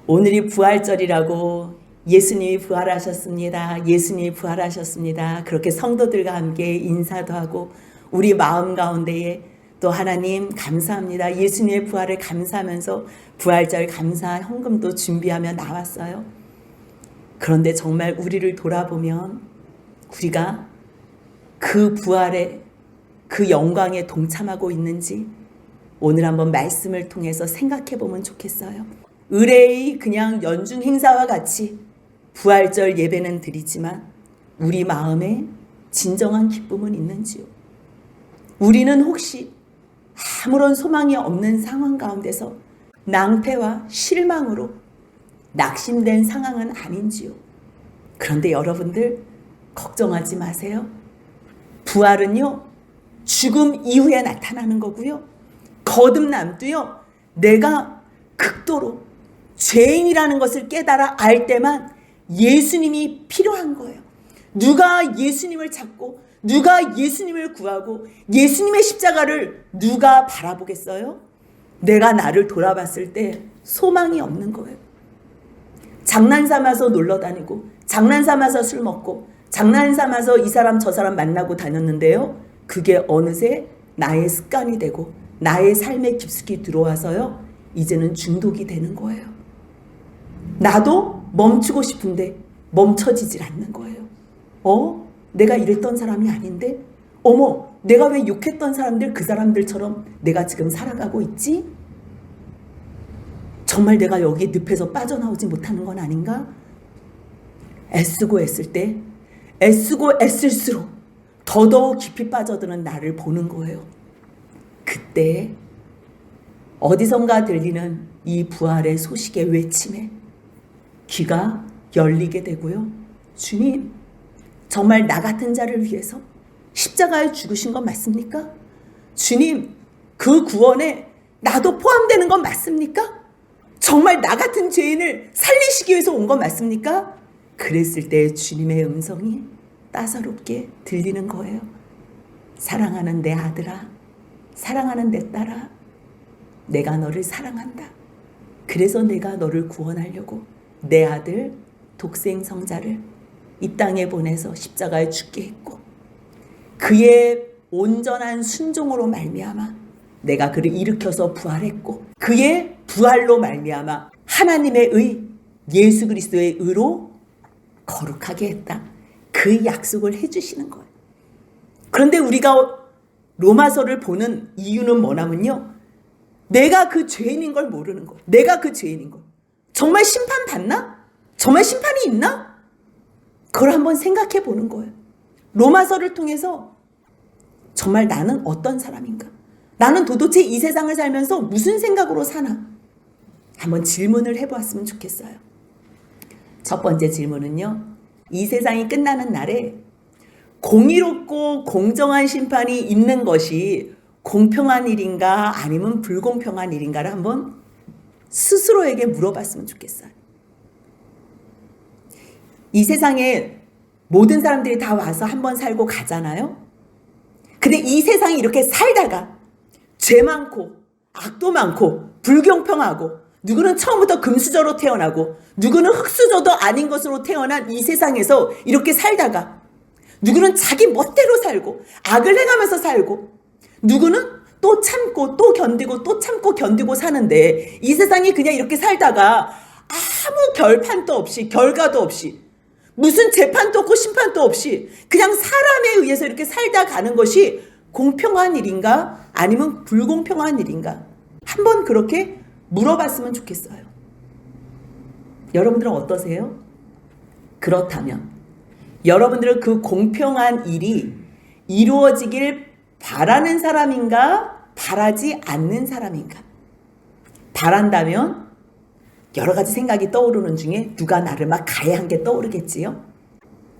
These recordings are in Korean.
오늘이 부활절이라고 예수님이 부활하셨습니다. 예수님이 부활하셨습니다. 그렇게 성도들과 함께 인사도 하고 우리 마음 가운데에 또 하나님 감사합니다. 예수님의 부활을 감사하면서 부활절 감사 헌금도 준비하며 나왔어요. 그런데 정말 우리를 돌아보면 우리가 그 부활의 그 영광에 동참하고 있는지 오늘 한번 말씀을 통해서 생각해 보면 좋겠어요. 의례의 그냥 연중 행사와 같이 부활절 예배는 드리지만 우리 마음에 진정한 기쁨은 있는지요? 우리는 혹시 아무런 소망이 없는 상황 가운데서 낭패와 실망으로 낙심된 상황은 아닌지요? 그런데 여러분들 걱정하지 마세요. 부활은요, 죽음 이후에 나타나는 거고요. 거듭남도요, 내가 극도로 죄인이라는 것을 깨달아 알 때만 예수님이 필요한 거예요. 누가 예수님을 찾고 누가 예수님을 구하고 예수님의 십자가를 누가 바라보겠어요? 내가 나를 돌아봤을 때 소망이 없는 거예요. 장난 삼아서 놀러 다니고 장난 삼아서 술 먹고 장난 삼아서 이 사람 저 사람 만나고 다녔는데요. 그게 어느새 나의 습관이 되고 나의 삶에 깊숙이 들어와서요. 이제는 중독이 되는 거예요. 나도 멈추고 싶은데 멈춰지질 않는 거예요. 내가 이랬던 사람이 아닌데? 어머, 내가 왜 욕했던 사람들 그 사람들처럼 내가 지금 살아가고 있지? 정말 내가 여기 늪에서 빠져나오지 못하는 건 아닌가? 애쓰고 애쓸 때 애쓰고 애쓸수록 더더욱 깊이 빠져드는 나를 보는 거예요. 그때 어디선가 들리는 이 부활의 소식의 외침에 귀가 열리게 되고요. 주님, 정말 나 같은 자를 위해서 십자가에 죽으신 건 맞습니까? 주님, 그 구원에 나도 포함되는 건 맞습니까? 정말 나 같은 죄인을 살리시기 위해서 온 건 맞습니까? 그랬을 때 주님의 음성이 따사롭게 들리는 거예요. 사랑하는 내 아들아, 사랑하는 내 딸아, 내가 너를 사랑한다. 그래서 내가 너를 구원하려고 내 아들 독생 성자를 이 땅에 보내서 십자가에 죽게 했고 그의 온전한 순종으로 말미암아 내가 그를 일으켜서 부활했고 그의 부활로 말미암아 하나님의 의 예수 그리스도의 의로 거룩하게 했다. 그 약속을 해주시는 거예요. 그런데 우리가 로마서를 보는 이유는 뭐냐면요. 내가 그 죄인인 걸 모르는 거예요. 내가 그 죄인인 걸. 정말 심판받나? 정말 심판이 있나? 그걸 한번 생각해 보는 거예요. 로마서를 통해서 정말 나는 어떤 사람인가? 나는 도대체 이 세상을 살면서 무슨 생각으로 사나? 한번 질문을 해보았으면 좋겠어요. 첫 번째 질문은요. 이 세상이 끝나는 날에 공의롭고 공정한 심판이 있는 것이 공평한 일인가 아니면 불공평한 일인가를 한번 스스로에게 물어봤으면 좋겠어요. 이 세상에 모든 사람들이 다 와서 한번 살고 가잖아요. 근데 이 세상이 이렇게 살다가 죄 많고 악도 많고 불공평하고 누구는 처음부터 금수저로 태어나고 누구는 흙수저도 아닌 것으로 태어난 이 세상에서 이렇게 살다가 누구는 자기 멋대로 살고 악을 행하면서 살고 누구는 또 참고 또 견디고 또 참고 견디고 사는데 이 세상이 그냥 이렇게 살다가 아무 결판도 없이 결과도 없이 무슨 재판도 없고 심판도 없이 그냥 사람에 의해서 이렇게 살다 가는 것이 공평한 일인가 아니면 불공평한 일인가 한번 그렇게 물어봤으면 좋겠어요. 여러분들은 어떠세요? 그렇다면 여러분들은 그 공평한 일이 이루어지길 바라는 사람인가 바라지 않는 사람인가? 바란다면 여러 가지 생각이 떠오르는 중에 누가 나를 막 가해한 게 떠오르겠지요.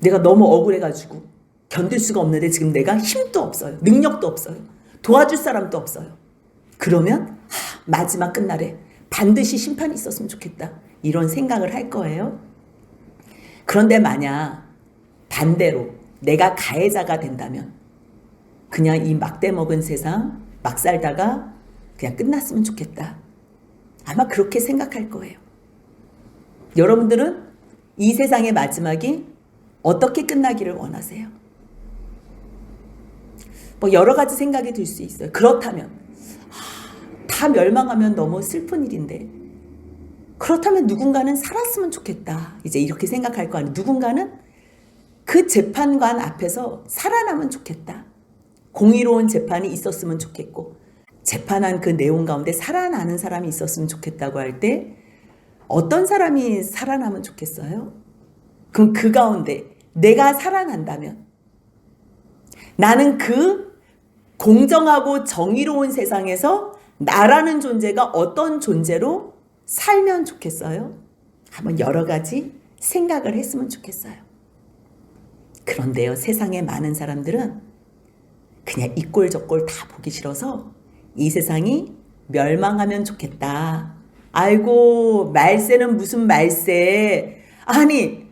내가 너무 억울해가지고 견딜 수가 없는데 지금 내가 힘도 없어요. 능력도 없어요. 도와줄 사람도 없어요. 그러면 마지막 끝날에 반드시 심판이 있었으면 좋겠다. 이런 생각을 할 거예요. 그런데 만약 반대로 내가 가해자가 된다면 그냥 이 막대 먹은 세상 막 살다가 그냥 끝났으면 좋겠다. 아마 그렇게 생각할 거예요. 여러분들은 이 세상의 마지막이 어떻게 끝나기를 원하세요? 뭐 여러 가지 생각이 들 수 있어요. 그렇다면 다 멸망하면 너무 슬픈 일인데, 그렇다면 누군가는 살았으면 좋겠다, 이제 이렇게 생각할 거 아니에요. 누군가는 그 재판관 앞에서 살아나면 좋겠다, 공의로운 재판이 있었으면 좋겠고 재판한 그 내용 가운데 살아나는 사람이 있었으면 좋겠다고 할 때 어떤 사람이 살아나면 좋겠어요? 그럼 그 가운데 내가 살아난다면 나는 그 공정하고 정의로운 세상에서 나라는 존재가 어떤 존재로 살면 좋겠어요? 한번 여러 가지 생각을 했으면 좋겠어요. 그런데요, 세상의 많은 사람들은 그냥 이 꼴 저 꼴 다 보기 싫어서 이 세상이 멸망하면 좋겠다. 아이고, 말세는 무슨 말세. 아니,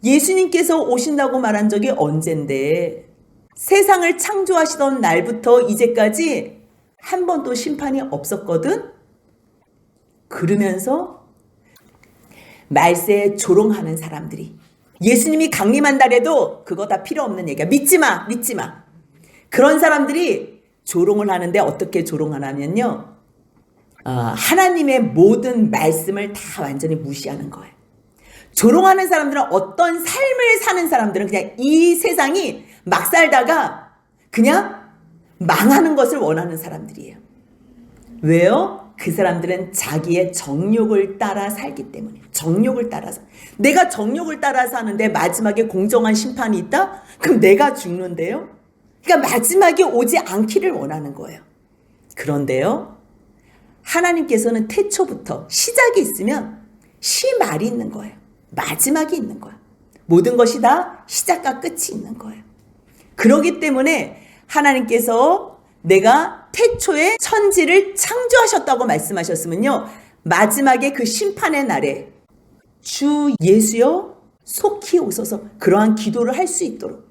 예수님께서 오신다고 말한 적이 언젠데, 세상을 창조하시던 날부터 이제까지 한 번도 심판이 없었거든? 그러면서 말세에 조롱하는 사람들이, 예수님이 강림한다래도 그거 다 필요 없는 얘기야. 믿지 마, 믿지 마. 그런 사람들이 조롱을 하는데 어떻게 조롱하냐면요, 하나님의 모든 말씀을 다 완전히 무시하는 거예요. 조롱하는 사람들은 어떤 삶을 사는 사람들은 그냥 이 세상이 막 살다가 그냥 망하는 것을 원하는 사람들이에요. 왜요? 그 사람들은 자기의 정욕을 따라 살기 때문에. 정욕을 따라서. 내가 정욕을 따라 사는데 마지막에 공정한 심판이 있다? 그럼 내가 죽는데요? 그러니까 마지막에 오지 않기를 원하는 거예요. 그런데요, 하나님께서는 태초부터 시작이 있으면 시말이 있는 거예요. 마지막이 있는 거예요. 모든 것이 다 시작과 끝이 있는 거예요. 그렇기 때문에 하나님께서 내가 태초에 천지를 창조하셨다고 말씀하셨으면요, 마지막에 그 심판의 날에 주 예수여 속히 오소서, 그러한 기도를 할 수 있도록,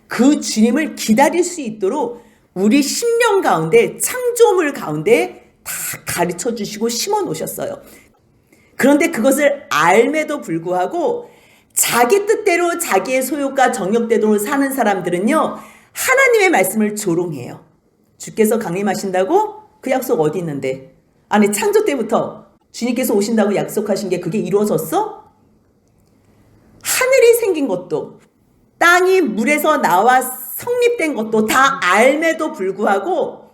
그 주님을 기다릴 수 있도록 우리 심령 가운데, 창조물 가운데 다 가르쳐 주시고 심어 놓으셨어요. 그런데 그것을 알매도 불구하고 자기 뜻대로 자기의 소욕과 정욕대로 사는 사람들은요, 하나님의 말씀을 조롱해요. 주께서 강림하신다고? 그 약속 어디 있는데? 아니, 창조 때부터 주님께서 오신다고 약속하신 게 그게 이루어졌어? 하늘이 생긴 것도, 땅이 물에서 나와 성립된 것도 다 알매도 불구하고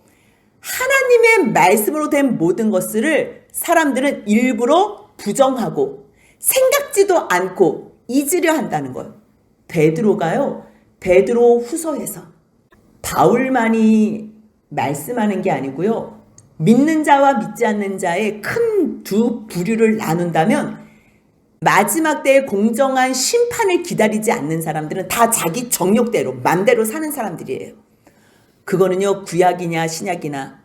하나님의 말씀으로 된 모든 것들을 사람들은 일부러 부정하고 생각지도 않고 잊으려 한다는 거예요. 베드로가요, 베드로 후서에서 바울만이 말씀하는 게 아니고요, 믿는 자와 믿지 않는 자의 큰 두 부류를 나눈다면 마지막 때의 공정한 심판을 기다리지 않는 사람들은 다 자기 정욕대로 맘대로 사는 사람들이에요. 그거는요, 구약이냐 신약이나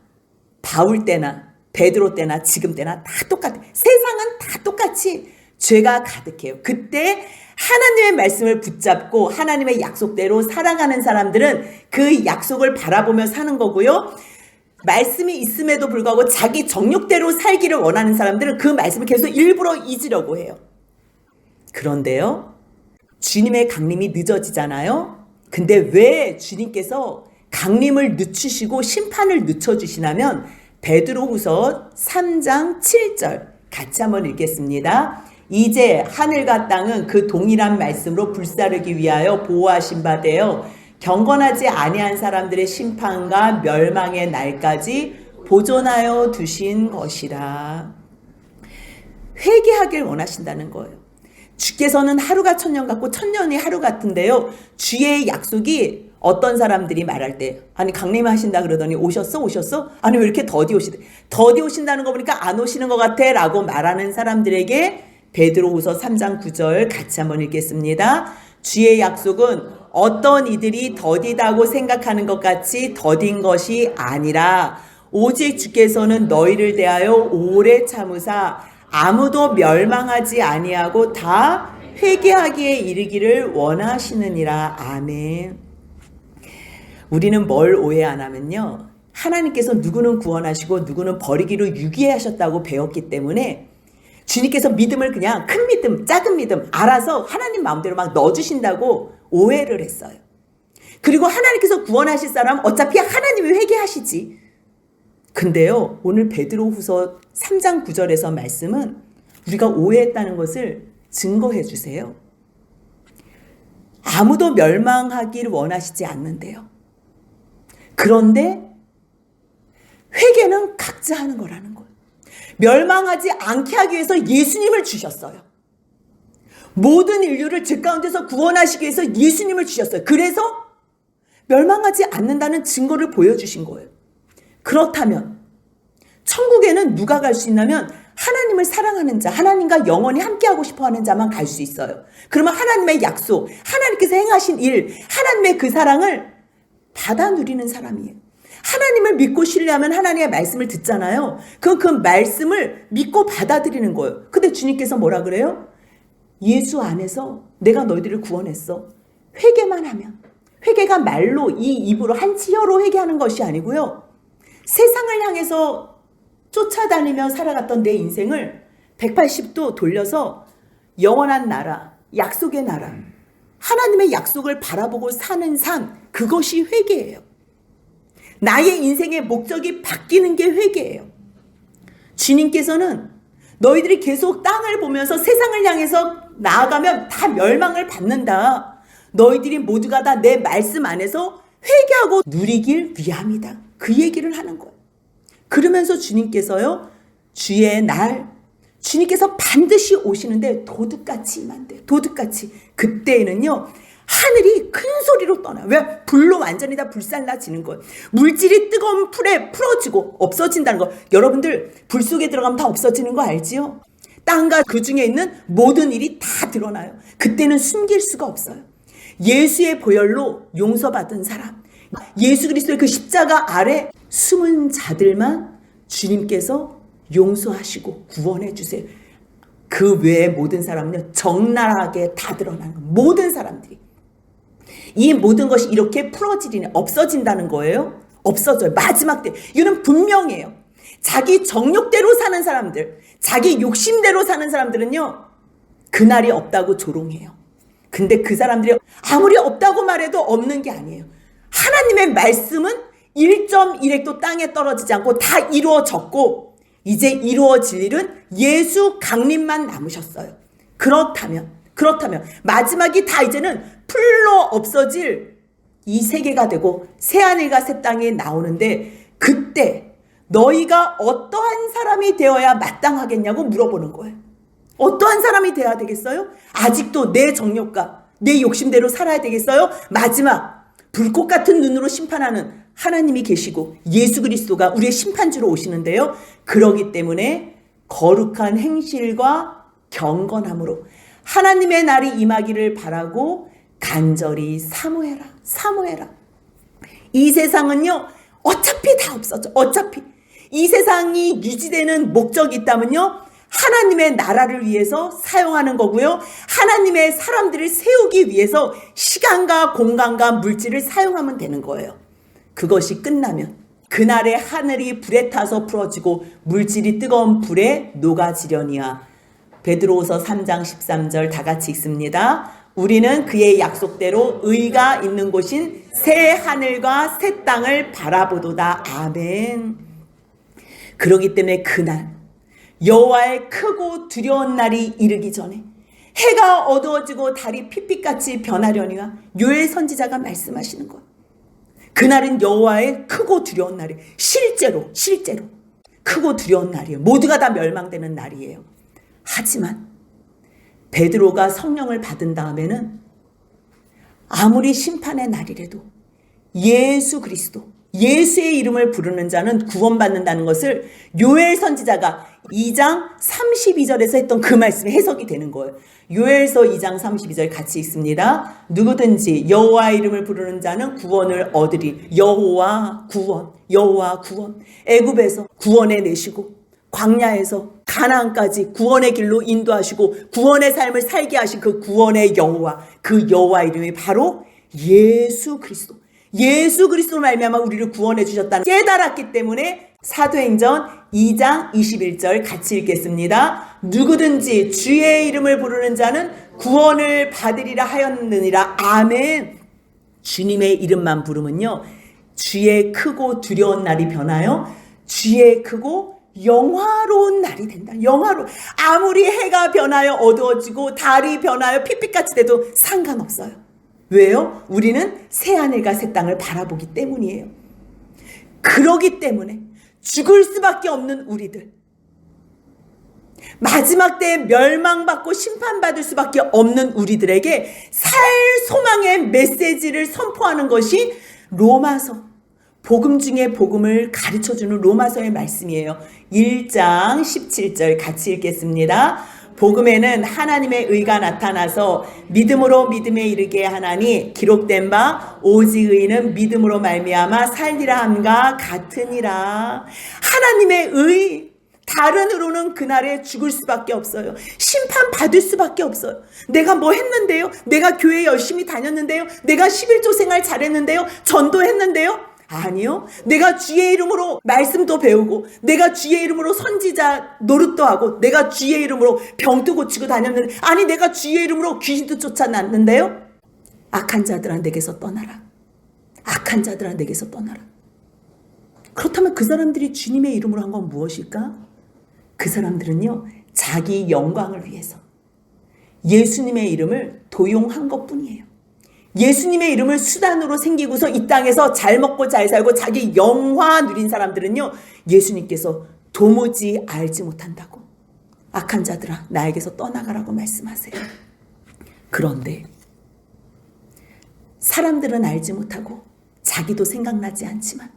바울 때나 베드로 때나 지금 때나 다 똑같아요. 세상은 다 똑같이 죄가 가득해요. 그때 하나님의 말씀을 붙잡고 하나님의 약속대로 살아가는 사람들은 그 약속을 바라보며 사는 거고요, 말씀이 있음에도 불구하고 자기 정욕대로 살기를 원하는 사람들은 그 말씀을 계속 일부러 잊으려고 해요. 그런데요, 주님의 강림이 늦어지잖아요. 근데 왜 주님께서 강림을 늦추시고 심판을 늦춰주시냐면, 베드로후서 3장 7절 같이 한번 읽겠습니다. 이제 하늘과 땅은 그 동일한 말씀으로 불사르기 위하여 보호하신 바 되어 경건하지 아니한 사람들의 심판과 멸망의 날까지 보존하여 두신 것이라. 회개하길 원하신다는 거예요. 주께서는 하루가 천년 같고 천년이 하루 같은데요, 주의 약속이 어떤 사람들이 말할 때, 아니 강림하신다 그러더니 오셨어? 아니 왜 이렇게 더디 오신다는 거 보니까 안 오시는 것 같아 라고 말하는 사람들에게 베드로후서 3장 9절 같이 한번 읽겠습니다. 주의 약속은 어떤 이들이 더디다고 생각하는 것 같이 더딘 것이 아니라 오직 주께서는 너희를 대하여 오래 참으사 아무도 멸망하지 아니하고 다 회개하기에 이르기를 원하시느니라. 아멘. 우리는 뭘 오해 안 하면요, 하나님께서 누구는 구원하시고 누구는 버리기로 유기하셨다고 배웠기 때문에 주님께서 믿음을 그냥 큰 믿음, 작은 믿음 알아서 하나님 마음대로 막 넣어주신다고 오해를 했어요. 그리고 하나님께서 구원하실 사람 어차피 하나님이 회개하시지. 근데요, 오늘 베드로후서 3장 9절에서 말씀은 우리가 오해했다는 것을 증거해 주세요. 아무도 멸망하기를 원하시지 않는데요. 그런데 회개는 각자 하는 거라는 거예요. 멸망하지 않게 하기 위해서 예수님을 주셨어요. 모든 인류를 죄 가운데서 구원하시기 위해서 예수님을 주셨어요. 그래서 멸망하지 않는다는 증거를 보여주신 거예요. 그렇다면 천국에는 누가 갈 수 있냐면 하나님을 사랑하는 자, 하나님과 영원히 함께하고 싶어하는 자만 갈 수 있어요. 그러면 하나님의 약속, 하나님께서 행하신 일, 하나님의 그 사랑을 받아 누리는 사람이에요. 하나님을 믿고 신뢰하면 하나님의 말씀을 듣잖아요. 그럼 그 말씀을 믿고 받아들이는 거예요. 근데 주님께서 뭐라 그래요? 예수 안에서 내가 너희들을 구원했어. 회개만 하면. 회개가 말로 이 입으로 한치 혀로 회개하는 것이 아니고요. 세상을 향해서 쫓아다니며 살아갔던 내 인생을 180도 돌려서 영원한 나라, 약속의 나라, 하나님의 약속을 바라보고 사는 삶, 그것이 회개예요. 나의 인생의 목적이 바뀌는 게 회개예요. 주님께서는 너희들이 계속 땅을 보면서 세상을 향해서 나아가면 다 멸망을 받는다. 너희들이 모두가 다 내 말씀 안에서 회개하고 누리길 위함이다. 그 얘기를 하는 거예요. 그러면서 주님께서요, 주의 날, 주님께서 반드시 오시는데 도둑같이 임한대요. 도둑같이. 그때에는요, 하늘이 큰 소리로 떠나요. 왜? 불로 완전히 다 불살라지는 거예요. 물질이 뜨거운 풀에 풀어지고 없어진다는 거. 여러분들 불 속에 들어가면 다 없어지는 거 알지요? 땅과 그 중에 있는 모든 일이 다 드러나요. 그때는 숨길 수가 없어요. 예수의 보혈로 용서받은 사람, 예수 그리스도의 그 십자가 아래 숨은 자들만 주님께서 용서하시고 구원해 주세요. 그 외의 모든 사람은요, 적나라하게 다 드러나는 거예요. 모든 사람들이. 이 모든 것이 이렇게 풀어지리니 없어진다는 거예요. 없어져요. 마지막 때. 이거는 분명해요. 자기 정욕대로 사는 사람들, 자기 욕심대로 사는 사람들은요, 그날이 없다고 조롱해요. 근데 그 사람들이 아무리 없다고 말해도 없는 게 아니에요. 하나님의 말씀은 1.1획도 땅에 떨어지지 않고 다 이루어졌고, 이제 이루어질 일은 예수 강림만 남으셨어요. 그렇다면 마지막이 다 이제는 풀로 없어질 이 세계가 되고 새하늘과 새 땅이 나오는데, 그때 너희가 어떠한 사람이 되어야 마땅하겠냐고 물어보는 거예요. 어떠한 사람이 되어야 되겠어요? 아직도 내 정욕과 내 욕심대로 살아야 되겠어요? 마지막 불꽃 같은 눈으로 심판하는 하나님이 계시고 예수 그리스도가 우리의 심판주로 오시는데요. 그러기 때문에 거룩한 행실과 경건함으로 하나님의 날이 임하기를 바라고 간절히 사모해라. 사모해라. 이 세상은요, 어차피 다 없어져. 어차피 이 세상이 유지되는 목적이 있다면요, 하나님의 나라를 위해서 사용하는 거고요, 하나님의 사람들을 세우기 위해서 시간과 공간과 물질을 사용하면 되는 거예요. 그것이 끝나면 그날의 하늘이 불에 타서 풀어지고 물질이 뜨거운 불에 녹아지려니와. 베드로후서 3장 13절 다 같이 읽습니다. 우리는 그의 약속대로 의가 있는 곳인 새 하늘과 새 땅을 바라보도다. 아멘. 그렇기 때문에 그날 여호와의 크고 두려운 날이 이르기 전에 해가 어두워지고 달이 핏빛같이 변하려니와 요엘 선지자가 말씀하시는 것. 그날은 여호와의 크고 두려운 날이에요. 실제로 크고 두려운 날이에요. 모두가 다 멸망되는 날이에요. 하지만 베드로가 성령을 받은 다음에는 아무리 심판의 날이라도 예수 그리스도, 예수의 이름을 부르는 자는 구원받는다는 것을 요엘 선지자가 2장 32절에서 했던 그 말씀이 해석이 되는 거예요. 요엘서 2장 32절 같이 읽습니다. 누구든지 여호와 이름을 부르는 자는 구원을 얻으리. 여호와 구원, 여호와 구원. 애굽에서 구원해 내시고 광야에서 가나안까지 구원의 길로 인도하시고 구원의 삶을 살게 하신 그 구원의 여호와, 그 여호와 이름이 바로 예수 그리스도. 예수 그리스도로 말미암아 우리를 구원해 주셨다는 깨달았기 때문에 사도행전 2장 21절 같이 읽겠습니다. 누구든지 주의 이름을 부르는 자는 구원을 받으리라 하였느니라. 아멘. 주님의 이름만 부르면요, 주의 크고 두려운 날이 변하여 주의 크고 영화로운 날이 된다. 영화로. 아무리 해가 변하여 어두워지고 달이 변하여 핏빛같이 돼도 상관없어요. 왜요? 우리는 새하늘과 새 땅을 바라보기 때문이에요. 그러기 때문에 죽을 수밖에 없는 우리들, 마지막 때에 멸망받고 심판받을 수밖에 없는 우리들에게 살 소망의 메시지를 선포하는 것이 로마서, 복음 중에 복음을 가르쳐주는 로마서의 말씀이에요. 1장 17절 같이 읽겠습니다. 복음에는 하나님의 의가 나타나서 믿음으로 믿음에 이르게 하나니 기록된 바 오직 의는 믿음으로 말미암아 살리라 함과 같으니라. 하나님의 의, 다른 의로는 그날에 죽을 수밖에 없어요. 심판받을 수밖에 없어요. 내가 뭐 했는데요? 내가 교회 열심히 다녔는데요? 내가 11조 생활 잘했는데요? 전도했는데요? 아니요. 내가 주의 이름으로 말씀도 배우고, 내가 주의 이름으로 선지자 노릇도 하고, 내가 주의 이름으로 병도 고치고 다녔는데, 아니 내가 주의 이름으로 귀신도 쫓아놨는데요? 악한 자들아 내게서 떠나라. 악한 자들아 내게서 떠나라. 그렇다면 그 사람들이 주님의 이름으로 한 건 무엇일까? 그 사람들은요, 자기 영광을 위해서 예수님의 이름을 도용한 것뿐이에요. 예수님의 이름을 수단으로 생기고서 이 땅에서 잘 먹고 잘 살고 자기 영화 누린 사람들은요, 예수님께서 도무지 알지 못한다고, 악한 자들아 나에게서 떠나가라고 말씀하세요. 그런데 사람들은 알지 못하고 자기도 생각나지 않지만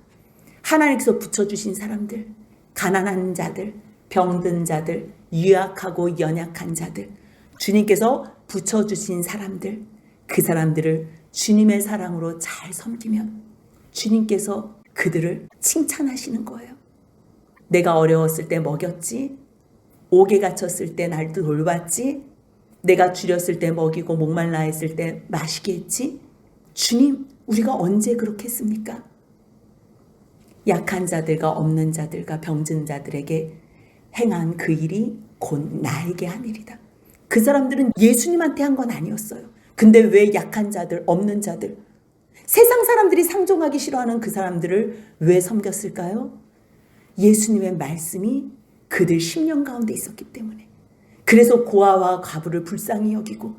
하나님께서 붙여주신 사람들, 가난한 자들, 병든 자들, 유약하고 연약한 자들, 주님께서 붙여주신 사람들, 그 사람들을 주님의 사랑으로 잘 섬기면 주님께서 그들을 칭찬하시는 거예요. 내가 어려웠을 때 먹였지, 옥에 갇혔을 때 날 돌봤지, 내가 줄였을 때 먹이고 목말라 했을 때 마시게 했지. 주님, 우리가 언제 그렇게 했습니까? 약한 자들과 없는 자들과 병든 자들에게 행한 그 일이 곧 나에게 한 일이다. 그 사람들은 예수님한테 한 건 아니었어요. 근데 왜 약한 자들, 없는 자들, 세상 사람들이 상종하기 싫어하는 그 사람들을 왜 섬겼을까요? 예수님의 말씀이 그들 심령 가운데 있었기 때문에. 그래서 고아와 과부를 불쌍히 여기고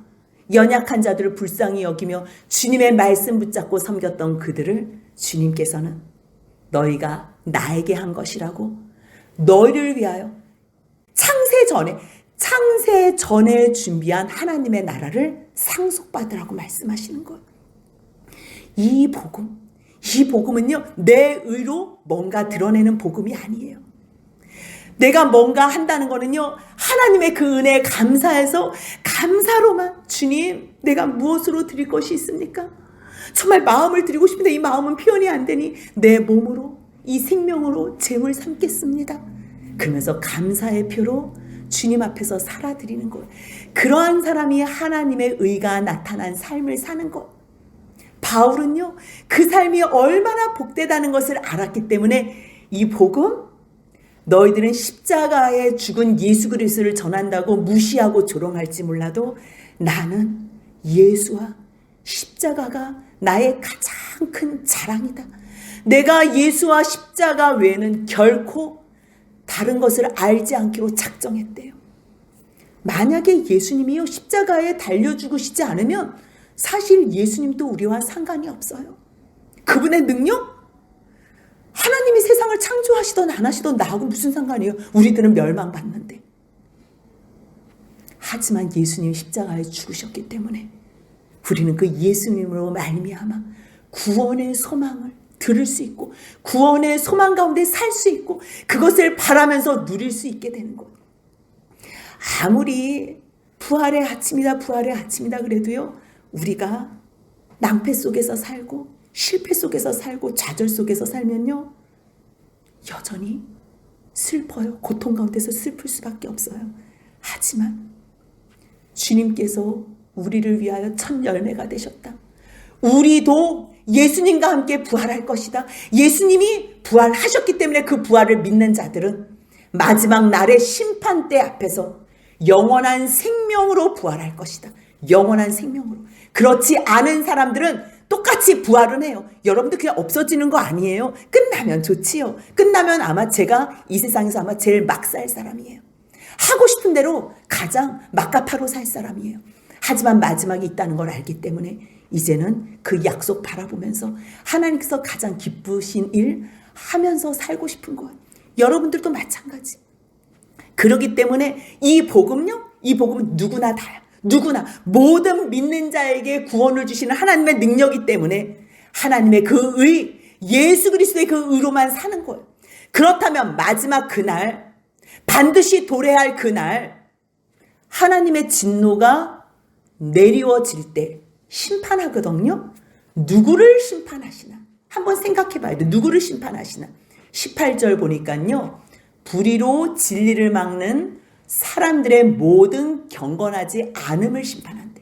연약한 자들을 불쌍히 여기며 주님의 말씀 붙잡고 섬겼던 그들을 주님께서는 너희가 나에게 한 것이라고, 너희를 위하여 창세 전에 준비한 하나님의 나라를 상속받으라고 말씀하시는 거예요. 이 복음은요, 내 의로 뭔가 드러내는 복음이 아니에요. 내가 뭔가 한다는 거는요, 하나님의 그 은혜에 감사해서 감사로만, 주님 내가 무엇으로 드릴 것이 있습니까? 정말 마음을 드리고 싶은데 이 마음은 표현이 안 되니 내 몸으로, 이 생명으로 제물 삼겠습니다. 그러면서 감사의 표로 주님 앞에서 살아드리는 것. 그러한 사람이 하나님의 의가 나타난 삶을 사는 것. 바울은요, 그 삶이 얼마나 복되다는 것을 알았기 때문에 이 복음, 너희들은 십자가에 죽은 예수 그리스도를 전한다고 무시하고 조롱할지 몰라도 나는 예수와 십자가가 나의 가장 큰 자랑이다. 내가 예수와 십자가 외에는 결코 다른 것을 알지 않기로 작정했대요. 만약에 예수님이요 십자가에 달려 죽으시지 않으면 사실 예수님도 우리와 상관이 없어요. 그분의 능력? 하나님이 세상을 창조하시던 안 하시던 나하고 무슨 상관이에요? 우리들은 멸망받는데. 하지만 예수님이 십자가에 죽으셨기 때문에 우리는 그 예수님으로 말미암아 구원의 소망을 들을 수 있고 구원의 소망 가운데 살 수 있고 그것을 바라면서 누릴 수 있게 되는 것. 아무리 부활의 아침이다 그래도요, 우리가 낭패 속에서 살고 실패 속에서 살고 좌절 속에서 살면요, 여전히 슬퍼요. 고통 가운데서 슬플 수밖에 없어요. 하지만 주님께서 우리를 위하여 첫 열매가 되셨다. 우리도 예수님과 함께 부활할 것이다. 예수님이 부활하셨기 때문에 그 부활을 믿는 자들은 마지막 날의 심판대 앞에서 영원한 생명으로 부활할 것이다. 영원한 생명으로. 그렇지 않은 사람들은 똑같이 부활은 해요. 여러분들 그냥 없어지는 거 아니에요. 끝나면 좋지요. 끝나면 아마 제가 이 세상에서 아마 제일 막 살 사람이에요. 하고 싶은 대로 가장 막가파로 살 사람이에요. 하지만 마지막이 있다는 걸 알기 때문에 이제는 그 약속 바라보면서 하나님께서 가장 기쁘신 일 하면서 살고 싶은 거예요. 여러분들도 마찬가지. 그렇기 때문에 이 복음요, 이 복음은 누구나 다요. 누구나 모든 믿는 자에게 구원을 주시는 하나님의 능력이기 때문에 하나님의 그 의, 예수 그리스도의 그 의로만 사는 거예요. 그렇다면 마지막 그날, 반드시 도래할 그날 하나님의 진노가 내리워질 때 심판하거든요. 누구를 심판하시나? 한번 생각해 봐야 돼. 누구를 심판하시나? 18절 보니까요. 불의로 진리를 막는 사람들의 모든 경건하지 않음을 심판한대.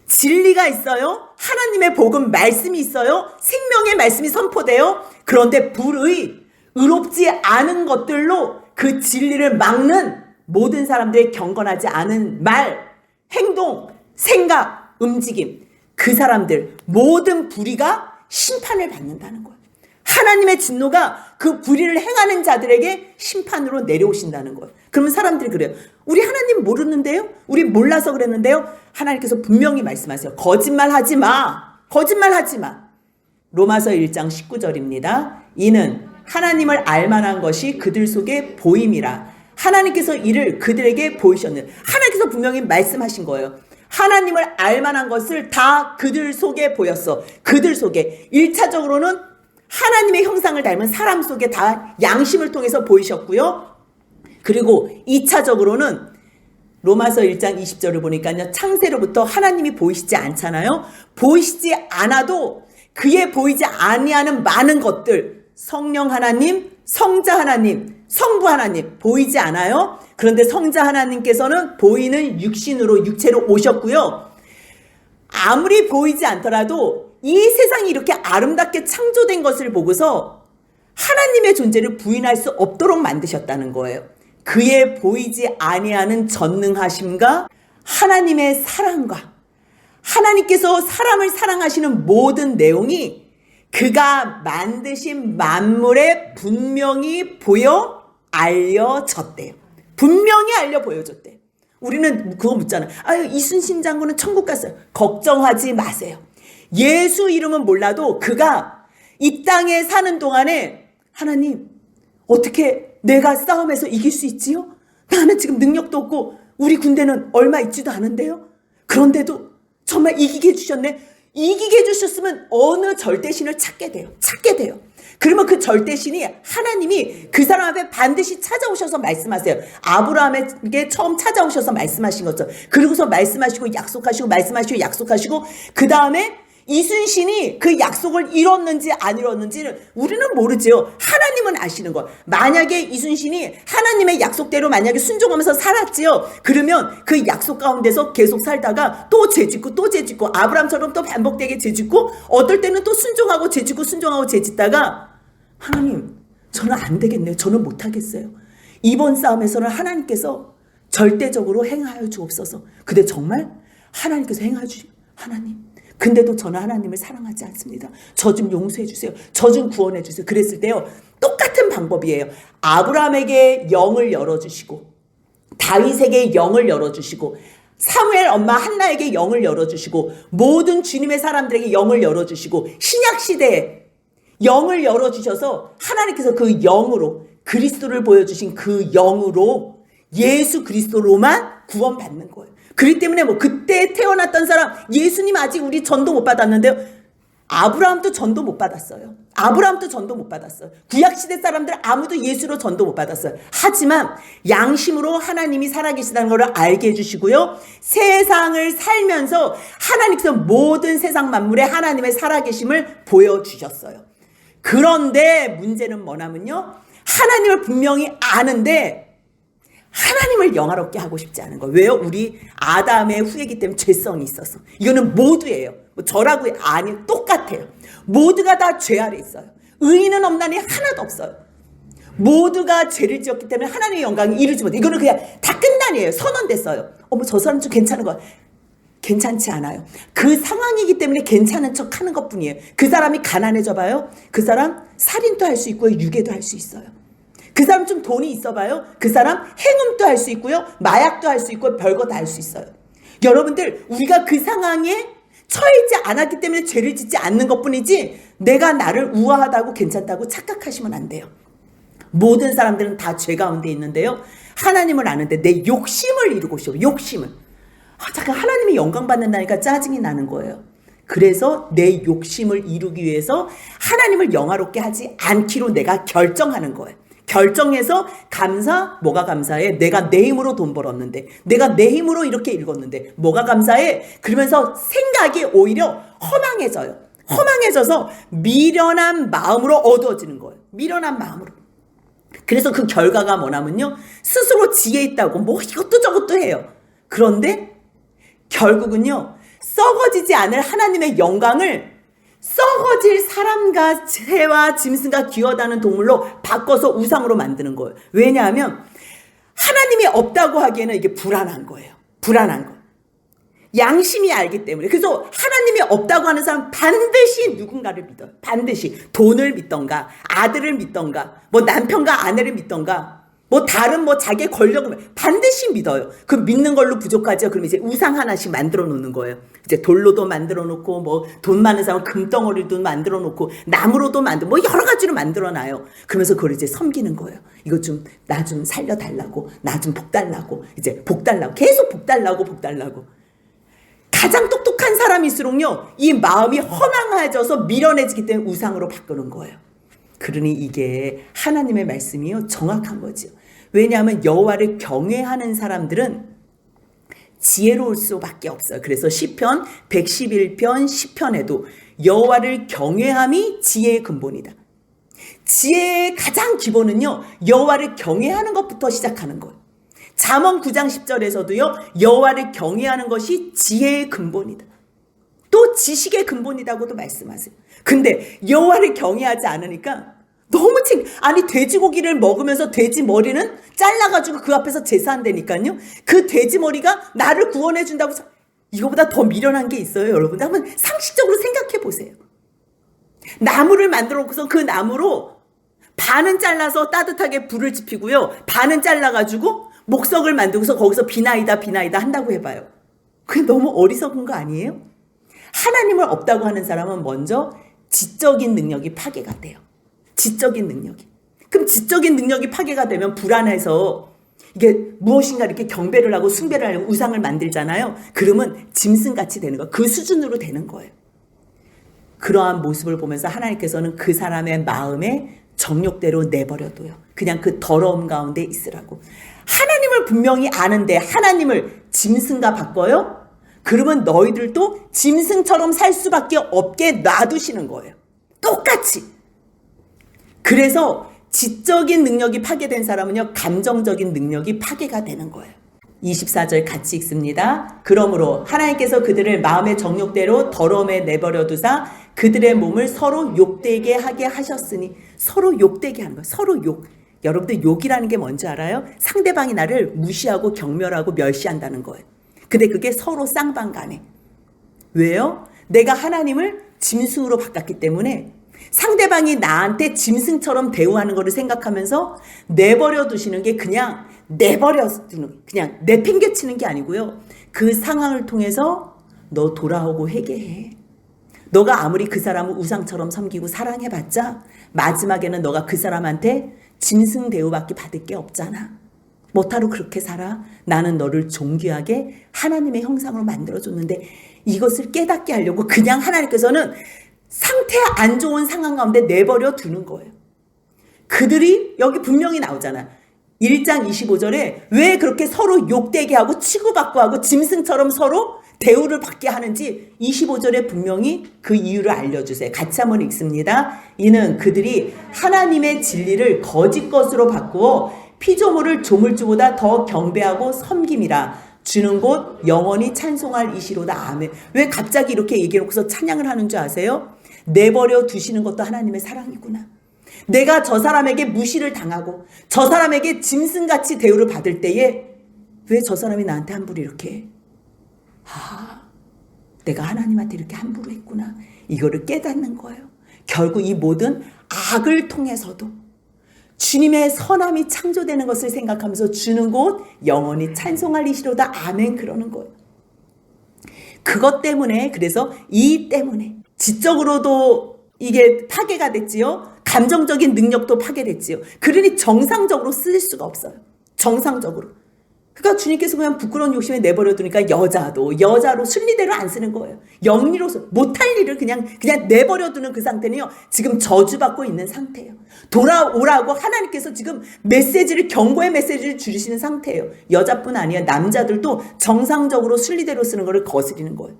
진리가 있어요. 하나님의 복음 말씀이 있어요. 생명의 말씀이 선포돼요. 그런데 의롭지 않은 것들로 그 진리를 막는 모든 사람들의 경건하지 않은 말, 행동, 생각, 움직임, 그 사람들 모든 불의가 심판을 받는다는 거예요. 하나님의 진노가 그 불의를 행하는 자들에게 심판으로 내려오신다는 거예요. 그러면 사람들이 그래요. 우리 하나님 모르는데요? 우리 몰라서 그랬는데요? 하나님께서 분명히 말씀하세요. 거짓말하지 마. 거짓말하지 마. 로마서 1장 19절입니다. 이는 하나님을 알만한 것이 그들 속에 보임이라. 하나님께서 이를 그들에게 보이셨는. 하나님께서 분명히 말씀하신 거예요. 하나님을 알만한 것을 다 그들 속에 보였어. 그들 속에. 1차적으로는 하나님의 형상을 닮은 사람 속에 다 양심을 통해서 보이셨고요. 그리고 2차적으로는 로마서 1장 20절을 보니까요. 창세로부터 하나님이 보이시지 않잖아요. 보이시지 않아도 그의 보이지 아니하는 많은 것들, 성령 하나님, 성자 하나님, 성부 하나님 보이지 않아요. 그런데 성자 하나님께서는 보이는 육신으로 육체로 오셨고요. 아무리 보이지 않더라도 이 세상이 이렇게 아름답게 창조된 것을 보고서 하나님의 존재를 부인할 수 없도록 만드셨다는 거예요. 그의 보이지 아니하는 전능하심과 하나님의 사랑과 하나님께서 사람을 사랑하시는 모든 내용이 그가 만드신 만물에 분명히 보여 알려졌대요. 분명히 알려 보여줬대요. 우리는 그거 묻잖아요. 아유, 이순신 장군은 천국 갔어요. 걱정하지 마세요. 예수 이름은 몰라도 그가 이 땅에 사는 동안에 하나님 어떻게 내가 싸움에서 이길 수 있지요? 나는 지금 능력도 없고 우리 군대는 얼마 있지도 않은데요. 그런데도 정말 이기게 해주셨네. 이기게 해주셨으면 어느 절대신을 찾게 돼요. 그러면 그 절대신이 하나님이 그 사람 앞에 반드시 찾아오셔서 말씀하세요. 아브라함에게 처음 찾아오셔서 말씀하신 것처럼. 그리고서 말씀하시고 약속하시고 말씀하시고 약속하시고 그 다음에 이순신이 그 약속을 이뤘는지 안 이뤘는지는 우리는 모르죠. 하나님은 아시는 거. 만약에 이순신이 하나님의 약속대로 만약에 순종하면서 살았지요. 그러면 그 약속 가운데서 계속 살다가 또 죄짓고 또 죄짓고 아브라함처럼 또 반복되게 죄짓고 어떨 때는 또 순종하고 죄짓고 순종하고 죄짓다가 하나님 저는 안 되겠네요. 저는 못하겠어요. 이번 싸움에서는 하나님께서 절대적으로 행하여 주옵소서. 근데 정말 하나님께서 행하여 주시고 하나님 근데도 저는 하나님을 사랑하지 않습니다. 저 좀 용서해 주세요. 저 좀 구원해 주세요. 그랬을 때요. 똑같은 방법이에요. 아브라함에게 영을 열어주시고 다윗에게 영을 열어주시고 사무엘 엄마 한나에게 영을 열어주시고 모든 주님의 사람들에게 영을 열어주시고 신약시대에 영을 열어주셔서 하나님께서 그 영으로 그리스도를 보여주신 그 영으로 예수 그리스도로만 구원받는 거예요. 그렇기 때문에 뭐 그때 태어났던 사람 예수님 아직 우리 전도 못 받았는데요. 아브라함도 전도 못 받았어요. 구약시대 사람들 아무도 예수로 전도 못 받았어요. 하지만 양심으로 하나님이 살아계시다는 것을 알게 해주시고요. 세상을 살면서 하나님께서 모든 세상 만물에 하나님의 살아계심을 보여주셨어요. 그런데 문제는 뭐냐면요. 하나님을 분명히 아는데 하나님을 영화롭게 하고 싶지 않은 거예요. 왜요? 우리 아담의 후예이기 때문에 죄성이 있어서. 이거는 모두예요. 뭐 저라고 아니 똑같아요. 모두가 다 죄 아래 있어요. 의인은 없나니 하나도 없어요. 모두가 죄를 지었기 때문에 하나님의 영광을 이루지 못해. 이거는 그냥 다 끝난이에요. 선언됐어요. 어머 저 사람 좀 괜찮은 거 괜찮지 않아요. 그 상황이기 때문에 괜찮은 척 하는 것뿐이에요. 그 사람이 가난해져 봐요. 그 사람 살인도 할 수 있고요. 유괴도 할 수 있어요. 그 사람 좀 돈이 있어 봐요. 그 사람 행음도 할 수 있고요. 마약도 할 수 있고 별거 다 할 수 있어요. 여러분들 우리가 그 상황에 처해있지 않았기 때문에 죄를 짓지 않는 것뿐이지 내가 나를 우아하다고 괜찮다고 착각하시면 안 돼요. 모든 사람들은 다 죄 가운데 있는데요. 하나님을 아는데 내 욕심을 이루고 싶어. 욕심을. 잠깐 하나님이 영광 받는다니까 짜증이 나는 거예요. 그래서 내 욕심을 이루기 위해서 하나님을 영화롭게 하지 않기로 내가 결정하는 거예요. 결정해서 뭐가 감사해? 내가 내 힘으로 돈 벌었는데, 내가 내 힘으로 이렇게 읽었는데, 뭐가 감사해? 그러면서 생각이 오히려 허망해져요. 허망해져서 미련한 마음으로 어두워지는 거예요. 미련한 마음으로. 그래서 그 결과가 뭐냐면요. 스스로 지혜 있다고 뭐 이것도 저것도 해요. 그런데 결국은요. 썩어지지 않을 하나님의 영광을 썩어질 사람과 새와 짐승과 기어다니는 동물로 바꿔서 우상으로 만드는 거예요. 왜냐하면 하나님이 없다고 하기에는 이게 불안한 거예요. 불안한 거예요. 양심이 알기 때문에. 그래서 하나님이 없다고 하는 사람은 반드시 누군가를 믿어요. 반드시 돈을 믿던가 아들을 믿던가 뭐 남편과 아내를 믿던가 뭐 다른 뭐 자기의 권력을 반드시 믿어요. 그 믿는 걸로 부족하죠. 그럼 이제 우상 하나씩 만들어 놓는 거예요. 이제 돌로도 만들어 놓고 뭐 돈 많은 사람은 금덩어리도 만들어 놓고 나무로도 뭐 여러 가지로 만들어 놔요. 그러면서 그걸 이제 섬기는 거예요. 이거 좀 나 좀 살려 달라고 나 좀 복 달라고 이제 복 달라고 계속 복 달라고 가장 똑똑한 사람일수록요 이 마음이 허망해져서 미련해지기 때문에 우상으로 바꾸는 거예요. 그러니 이게 하나님의 말씀이요 정확한 거죠. 왜냐하면 여호와를 경외하는 사람들은 지혜로울 수밖에 없어요. 그래서 시편 111편 10편에도 여호와를 경외함이 지혜의 근본이다. 지혜의 가장 기본은요 여호와를 경외하는 것부터 시작하는 거예요. 잠언 9장 10절에서도요 여호와를 경외하는 것이 지혜의 근본이다. 또 지식의 근본이라고도 말씀하세요. 근데 여호와를 경외하지 않으니까 너무 아니 돼지고기를 먹으면서 돼지 머리는 잘라가지고 그 앞에서 제사한다니까요. 그 돼지 머리가 나를 구원해 준다고 이거보다 더 미련한 게 있어요. 여러분 한번 상식적으로 생각해 보세요. 나무를 만들어 놓고서 그 나무로 반은 잘라서 따뜻하게 불을 지피고요. 반은 잘라가지고 목석을 만들고서 거기서 비나이다 한다고 해봐요. 그게 너무 어리석은 거 아니에요? 하나님을 없다고 하는 사람은 먼저 지적인 능력이 파괴가 돼요. 지적인 능력이. 그럼 지적인 능력이 파괴가 되면 불안해서 이게 무엇인가 이렇게 경배를 하고 숭배를 하려고 우상을 만들잖아요. 그러면 짐승같이 되는 거예요. 그 수준으로 되는 거예요. 그러한 모습을 보면서 하나님께서는 그 사람의 마음에 정욕대로 내버려둬요. 그냥 그 더러움 가운데 있으라고. 하나님을 분명히 아는데 하나님을 짐승과 바꿔요? 그러면 너희들도 짐승처럼 살 수밖에 없게 놔두시는 거예요. 똑같이. 그래서 지적인 능력이 파괴된 사람은요, 감정적인 능력이 파괴가 되는 거예요. 24절 같이 읽습니다. 그러므로 하나님께서 그들을 마음의 정욕대로 더러움에 내버려 두사 그들의 몸을 서로 욕되게 하게 하셨으니. 서로 욕되게 하는 거예요. 서로 욕. 여러분들 욕이라는 게 뭔지 알아요? 상대방이 나를 무시하고 경멸하고 멸시한다는 거예요. 근데 그게 서로 쌍방간에. 왜요? 내가 하나님을 짐승으로 바꿨기 때문에 상대방이 나한테 짐승처럼 대우하는 거를 생각하면서 내버려 두시는 게 그냥 내버려 두는, 그냥 내팽개치는 게 아니고요. 그 상황을 통해서 너 돌아오고 회개해. 너가 아무리 그 사람을 우상처럼 섬기고 사랑해봤자 마지막에는 너가 그 사람한테 짐승 대우밖에 받을 게 없잖아. 못하러 그렇게 살아. 나는 너를 존귀하게 하나님의 형상으로 만들어줬는데 이것을 깨닫게 하려고 그냥 하나님께서는 상태 안 좋은 상황 가운데 내버려 두는 거예요. 그들이 여기 분명히 나오잖아. 1장 25절에 왜 그렇게 서로 욕되게 하고 치고받고 하고 짐승처럼 서로 대우를 받게 하는지 25절에 분명히 그 이유를 알려주세요. 같이 한번 읽습니다. 이는 그들이 하나님의 진리를 거짓 것으로 바꾸어 피조물을 조물주보다 더 경배하고 섬김이라. 주는 곳 영원히 찬송할 이시로다. 아멘. 왜 갑자기 이렇게 얘기해놓고서 찬양을 하는 줄 아세요? 내버려 두시는 것도 하나님의 사랑이구나. 내가 저 사람에게 무시를 당하고 저 사람에게 짐승같이 대우를 받을 때에 왜 저 사람이 나한테 함부로 이렇게 해? 내가 하나님한테 이렇게 함부로 했구나. 이거를 깨닫는 거예요. 결국 이 모든 악을 통해서도 주님의 선함이 창조되는 것을 생각하면서 주는 곳 영원히 찬송할 이시로다. 아멘. 그러는 거예요. 그것 때문에, 그래서 이 때문에 지적으로도 이게 파괴가 됐지요. 감정적인 능력도 파괴됐지요. 그러니 정상적으로 쓸 수가 없어요. 정상적으로. 그러니까 주님께서 그냥 부끄러운 욕심에 내버려 두니까 여자로 순리대로 안 쓰는 거예요. 영리로서 못할 일을 그냥 내버려 두는 그 상태는요. 지금 저주받고 있는 상태예요. 돌아오라고 하나님께서 지금 경고의 메시지를 주시는 상태예요. 여자뿐 아니에요. 남자들도 정상적으로 순리대로 쓰는 거를 거스리는 거예요.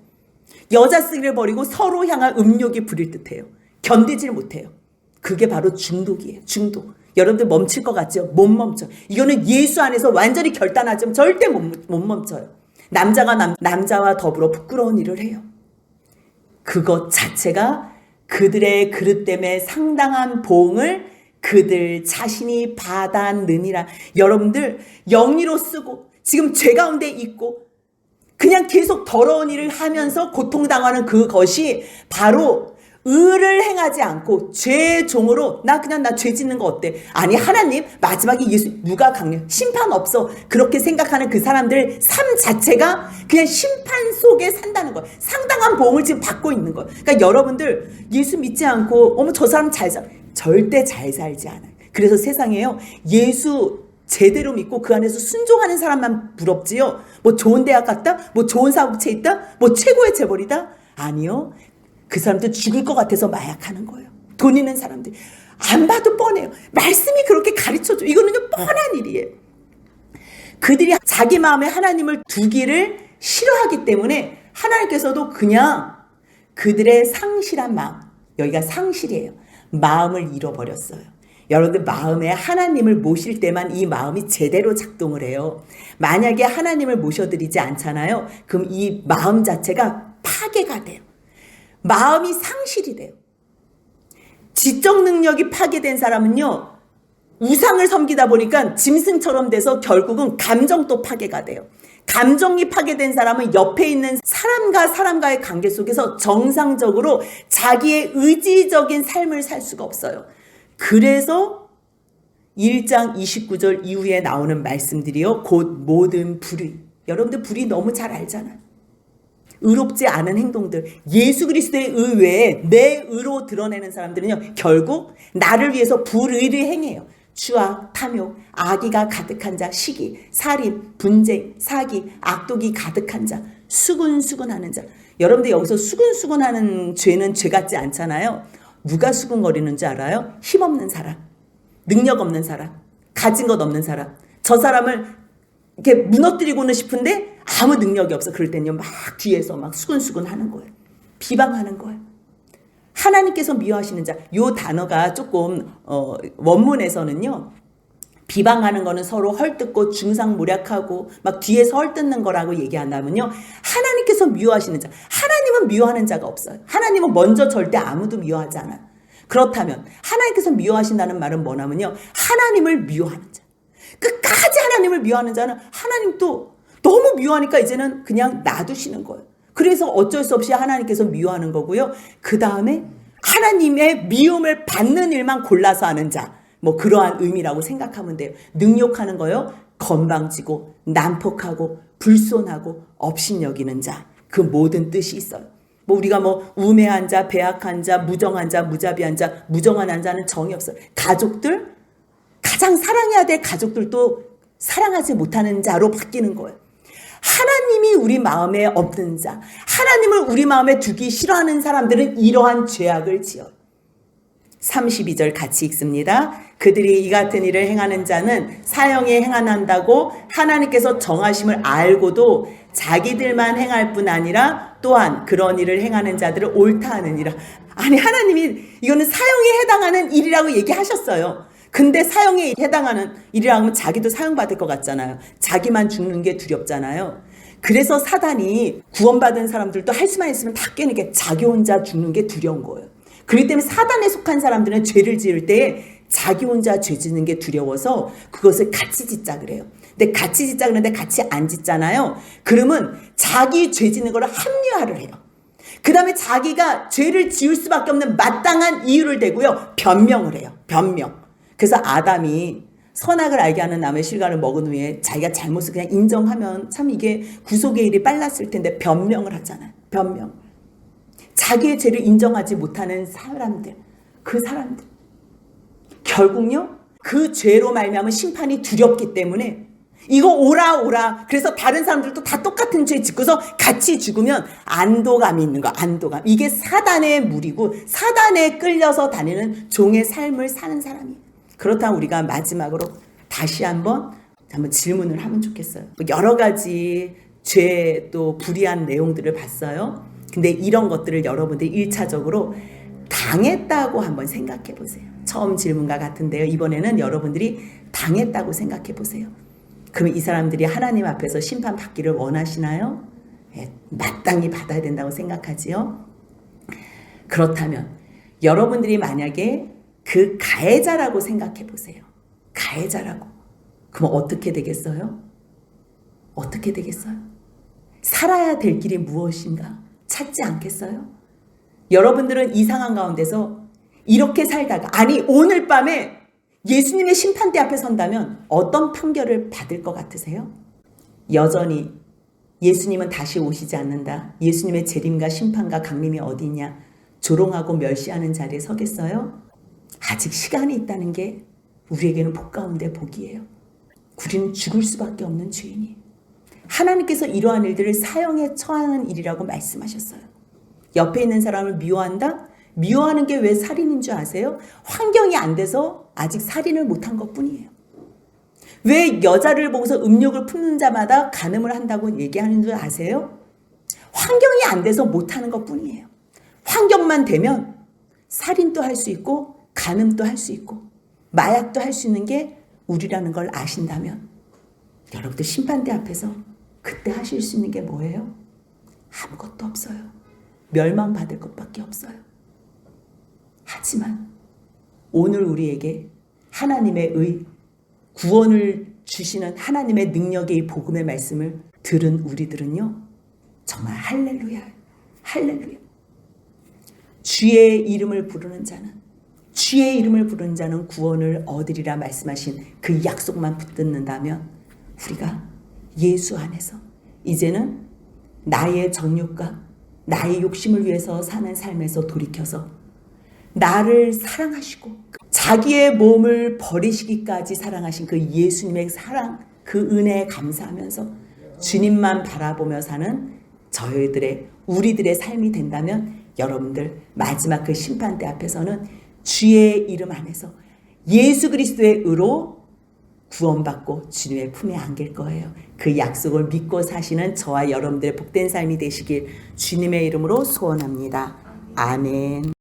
여자 쓰기를 버리고 서로 향한 음욕이 부릴 듯해요. 견디질 못해요. 그게 바로 중독이에요. 중독. 여러분들 멈출 것 같죠? 못 멈춰. 이거는 예수 안에서 완전히 결단하지만 절대 못 멈춰요. 남자와 더불어 부끄러운 일을 해요. 그것 자체가 그들의 그릇 때문에 상당한 보응을 그들 자신이 받았느니라. 여러분들 영리로 쓰고 지금 죄 가운데 있고 그냥 계속 더러운 일을 하면서 고통당하는 그것이 바로 의를 행하지 않고 죄의 종으로 나 죄 짓는 거 어때? 아니 하나님 마지막에 예수 누가 강력 심판 없어 그렇게 생각하는 그 사람들 삶 자체가 그냥 심판 속에 산다는 거예요. 상당한 보응을 지금 받고 있는 거예요. 그러니까 여러분들 예수 믿지 않고 어머 저 사람 절대 잘 살지 않아요. 그래서 세상에요 예수 제대로 믿고 그 안에서 순종하는 사람만 부럽지요. 뭐 좋은 대학 갔다? 뭐 좋은 사업체 있다? 뭐 최고의 재벌이다? 아니요. 그 사람들 죽을 것 같아서 마약하는 거예요. 돈 있는 사람들. 안 봐도 뻔해요. 말씀이 그렇게 가르쳐줘. 이거는요 뻔한 일이에요. 그들이 자기 마음에 하나님을 두기를 싫어하기 때문에 하나님께서도 그냥 그들의 상실한 마음, 여기가 상실이에요. 마음을 잃어버렸어요. 여러분들 마음에 하나님을 모실 때만 이 마음이 제대로 작동을 해요. 만약에 하나님을 모셔드리지 않잖아요. 그럼 이 마음 자체가 파괴가 돼요. 마음이 상실이 돼요. 지적 능력이 파괴된 사람은요. 우상을 섬기다 보니까 짐승처럼 돼서 결국은 감정도 파괴가 돼요. 감정이 파괴된 사람은 옆에 있는 사람과의 관계 속에서 정상적으로 자기의 의지적인 삶을 살 수가 없어요. 그래서 1장 29절 이후에 나오는 말씀들이요. 곧 모든 불의. 여러분들 불의 너무 잘 알잖아요. 의롭지 않은 행동들, 예수 그리스도의 의 외에 내 의로 드러내는 사람들은요. 결국 나를 위해서 불의를 행해요. 추악, 탐욕, 악의가 가득한 자, 시기, 살인, 분쟁, 사기, 악독이 가득한 자, 수군수군하는 자. 여러분들 여기서 수군수군하는 죄는 죄 같지 않잖아요. 누가 수군거리는 줄 알아요? 힘없는 사람, 능력 없는 사람, 가진 것 없는 사람. 저 사람을 이렇게 무너뜨리고는 싶은데 아무 능력이 없어. 그럴 때는요 막 뒤에서 막 수근수근 하는 거예요. 비방하는 거예요. 하나님께서 미워하시는 자. 요 단어가 조금 원문에서는요 비방하는 거는 서로 헐뜯고 중상모략하고 막 뒤에서 헐뜯는 거라고 얘기한다면요 하나님께서 미워하시는 자. 하나님은 미워하는 자가 없어요. 하나님은 먼저 절대 아무도 미워하지 않아요. 그렇다면 하나님께서 미워하신다는 말은 뭐냐면요 하나님을 미워하는 자. 끝까지 하나님을 미워하는 자는 하나님도 너무 미워하니까 이제는 그냥 놔두시는 거예요. 그래서 어쩔 수 없이 하나님께서 미워하는 거고요. 그 다음에 하나님의 미움을 받는 일만 골라서 하는 자. 뭐 그러한 의미라고 생각하면 돼요. 능욕하는 거요. 건방지고 난폭하고 불손하고 업신여기는 자. 그 모든 뜻이 있어요. 뭐 우리가 뭐 우매한 자, 배악한 자, 무정한 자, 무자비한 자, 무정한 자는 정이 없어요. 가족들 가장 사랑해야 될 가족들도 사랑하지 못하는 자로 바뀌는 거예요. 하나님이 우리 마음에 없는 자, 하나님을 우리 마음에 두기 싫어하는 사람들은 이러한 죄악을 지어요. 32절 같이 읽습니다. 그들이 이 같은 일을 행하는 자는 사형에 행한다고 하나님께서 정하심을 알고도 자기들만 행할 뿐 아니라 또한 그런 일을 행하는 자들을 옳다 하느니라. 아니 하나님이 이거는 사형에 해당하는 일이라고 얘기하셨어요. 근데 사형에 해당하는 일이라고 하면 자기도 사형받을 것 같잖아요. 자기만 죽는 게 두렵잖아요. 그래서 사단이 구원받은 사람들도 할 수만 있으면 다 깨는 게 자기 혼자 죽는 게 두려운 거예요. 그렇기 때문에 사단에 속한 사람들은 죄를 지을 때 자기 혼자 죄 짓는 게 두려워서 그것을 같이 짓자 그래요. 근데 같이 짓자 그러는데 같이 안 짓잖아요. 그러면 자기 죄 짓는 걸 합리화를 해요. 그 다음에 자기가 죄를 지을 수밖에 없는 마땅한 이유를 대고요. 변명을 해요. 변명. 그래서 아담이 선악을 알게 하는 나무의 실과를 먹은 후에 자기가 잘못을 그냥 인정하면 참 이게 구속의 일이 빨랐을 텐데 변명을 하잖아요. 변명. 자기의 죄를 인정하지 못하는 사람들, 그 사람들. 결국요, 그 죄로 말미암은 심판이 두렵기 때문에 이거 오라. 그래서 다른 사람들도 다 똑같은 죄 짓고서 같이 죽으면 안도감이 있는 거, 안도감. 이게 사단의 물이고 사단에 끌려서 다니는 종의 삶을 사는 사람이에요. 그렇다면 우리가 마지막으로 다시 한번 질문을 하면 좋겠어요. 여러 가지 죄 또 불의한 내용들을 봤어요. 근데 이런 것들을 여러분들이 1차적으로 당했다고 한번 생각해 보세요. 처음 질문과 같은데요. 이번에는 여러분들이 당했다고 생각해 보세요. 그럼 이 사람들이 하나님 앞에서 심판받기를 원하시나요? 네, 마땅히 받아야 된다고 생각하지요. 그렇다면 여러분들이 만약에 그 가해자라고 생각해 보세요. 가해자라고. 그럼 어떻게 되겠어요? 어떻게 되겠어요? 살아야 될 길이 무엇인가 찾지 않겠어요? 여러분들은 이 상황 가운데서 이렇게 살다가 아니 오늘 밤에 예수님의 심판대 앞에 선다면 어떤 판결을 받을 것 같으세요? 여전히 예수님은 다시 오시지 않는다. 예수님의 재림과 심판과 강림이 어디 있냐. 조롱하고 멸시하는 자리에 서겠어요? 아직 시간이 있다는 게 우리에게는 복 가운데 복이에요. 우리는 죽을 수밖에 없는 죄인이에요. 하나님께서 이러한 일들을 사형에 처하는 일이라고 말씀하셨어요. 옆에 있는 사람을 미워한다? 미워하는 게 왜 살인인 줄 아세요? 환경이 안 돼서 아직 살인을 못한 것뿐이에요. 왜 여자를 보고서 음욕을 품는 자마다 간음을 한다고 얘기하는 줄 아세요? 환경이 안 돼서 못하는 것뿐이에요. 환경만 되면 살인도 할 수 있고 간음도 할 수 있고 마약도 할 수 있는 게 우리라는 걸 아신다면 여러분들 심판대 앞에서 그때 하실 수 있는 게 뭐예요? 아무것도 없어요. 멸망받을 것밖에 없어요. 하지만 오늘 우리에게 하나님의 구원을 주시는 하나님의 능력의 이 복음의 말씀을 들은 우리들은요. 정말 할렐루야. 할렐루야. 주의 이름을 부르는 자는 구원을 얻으리라 말씀하신 그 약속만 붙든다면 우리가 예수 안에서 이제는 나의 정욕과 나의 욕심을 위해서 사는 삶에서 돌이켜서 나를 사랑하시고 자기의 몸을 버리시기까지 사랑하신 그 예수님의 사랑, 그 은혜에 감사하면서 주님만 바라보며 사는 우리들의 삶이 된다면 여러분들 마지막 그 심판대 앞에서는 주의 이름 안에서 예수 그리스도의 의로 구원받고 주님의 품에 안길 거예요. 그 약속을 믿고 사시는 저와 여러분들의 복된 삶이 되시길 주님의 이름으로 소원합니다. 아멘.